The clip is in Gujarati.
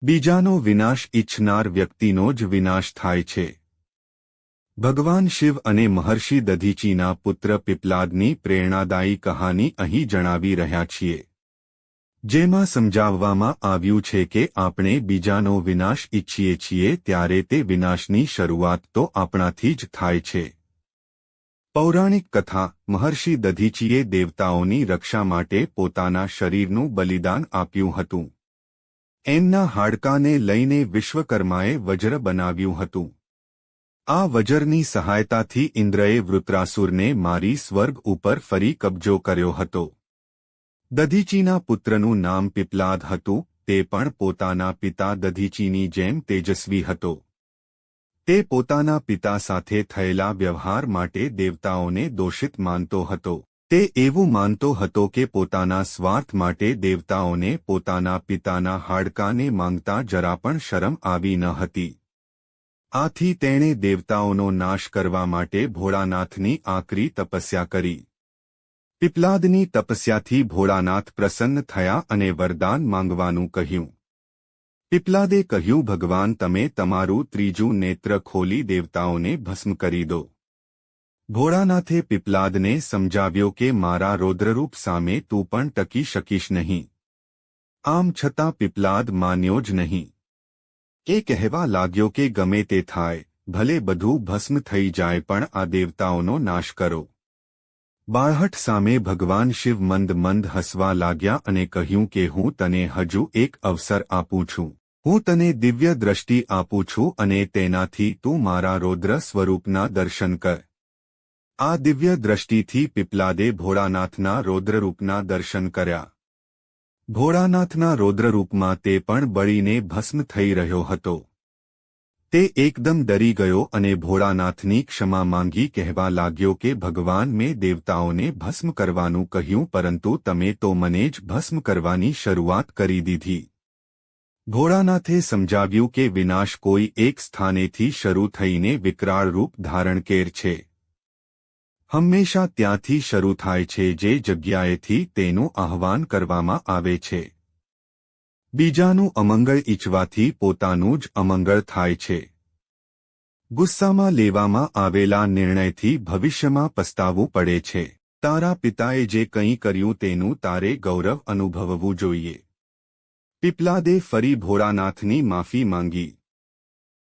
બીજાનો વિનાશ ઈચ્છનાર વ્યક્તિનો જ વિનાશ થાય છે. ભગવાન શિવ અને મહર્ષિ દધીચીના પુત્ર પીપલાદની પ્રેરણાદાયી કહાની અહીં જણાવી રહ્યા છીએ, જેમાં સમજાવવામાં આવ્યું છે કે આપણે બીજાનો વિનાશ ઈચ્છીએ છીએ ત્યારે તે વિનાશની શરૂઆત તો આપણાથી જ થાય છે. પૌરાણિક કથા: મહર્ષિ દધીચીએ દેવતાઓની રક્ષા માટે પોતાના શરીરનું બલિદાન આપ્યું હતું. એમના હાડકાને લઈને વિશ્વકર્માએ વજ્ર બનાવ્યું હતું. આ વજ્રની સહાયતાથી ઇન્દ્રએ વૃત્રાસુરને મારી સ્વર્ગ ઉપર ફરી કબજો કર્યો હતો. દધીચીના પુત્રનું નામ પીપલાદ હતું. તે પણ પોતાના પિતા દધીચીની જેમ તેજસ્વી હતો. તે પોતાના પિતા સાથે થયેલા વ્યવહાર માટે દેવતાઓને દોષિત માનતો હતો. તે એવું માનતો હતો કે પોતાના સ્વાર્થ માટે દેવતાઓને પોતાના પિતાના હાડકાને માંગતા જરા પણ શરમ આવી ન હતી. આથી તેણે દેવતાઓનો નાશ કરવા માટે ભોળાનાથની આકરી તપસ્યા કરી. પીપલાદની તપસ્યાથી ભોળાનાથ પ્રસન્ન થયા અને વરદાન માંગવાનું કહ્યું. પીપલાદે કહ્યું, ભગવાન, તમે તમારું ત્રીજું નેત્ર ખોલી દેવતાઓને ભસ્મ કરી દો. ભોળાનાથે પીપલાદને સમજાવ્યો કે મારા રૌદ્રરૂપ સામે તું પણ ટકી શકીશ નહીં. આમ છતાં પીપલાદ માન્યો જ નહીં. એ કહેવા લાગ્યો કે ગમે તે થાય, ભલે બધું ભસ્મ થઈ જાય, પણ આ દેવતાઓનો નાશ કરો. બાળહટ સામે ભગવાન શિવ મંદ મંદ હસવા લાગ્યા અને કહ્યું કે હું તને હજુ એક અવસર આપું છું. હું તને દિવ્ય દ્રષ્ટિ આપું છું અને તેનાથી તું મારા રૌદ્ર સ્વરૂપના દર્શન કર. આ દિવ્ય દ્રષ્ટિથી પીપલાદે ભોળાનાથના રૌદ્રરૂપના દર્શન કર્યા. ભોળાનાથના રૌદ્રરૂપમાં તે પણ બળીને ભસ્મ થઈ રહ્યો હતો. તે એકદમ ડરી ગયો અને ભોળાનાથની ક્ષમા માંગી કહેવા લાગ્યો કે ભગવાન, મેં દેવતાઓને ભસ્મ કરવાનું કહ્યું, પરંતુ તમે તો મને જ ભસ્મ કરવાની શરૂઆત કરી દીધી. ભોળાનાથે સમજાવ્યું કે વિનાશ કોઈ એક સ્થાનેથી શરૂ થઈને વિકરાળ રૂપ ધારણ કરે છે. હંમેશા ત્યાંથી શરૂ થાય છે જે જગ્યાએથી તેનું આહ્વાન કરવામાં આવે છે. બીજાનું અમંગળ ઈચ્છવાથી પોતાનું જ અમંગળ થાય છે. ગુસ્સામાં લેવામાં આવેલા નિર્ણયથી ભવિષ્યમાં પસ્તાવું પડે છે. તારા પિતાએ જે કંઈ કર્યું તેનું તારે ગૌરવ અનુભવવું જોઈએ. પીપલાદે ફરી ભોળાનાથની માફી માંગી.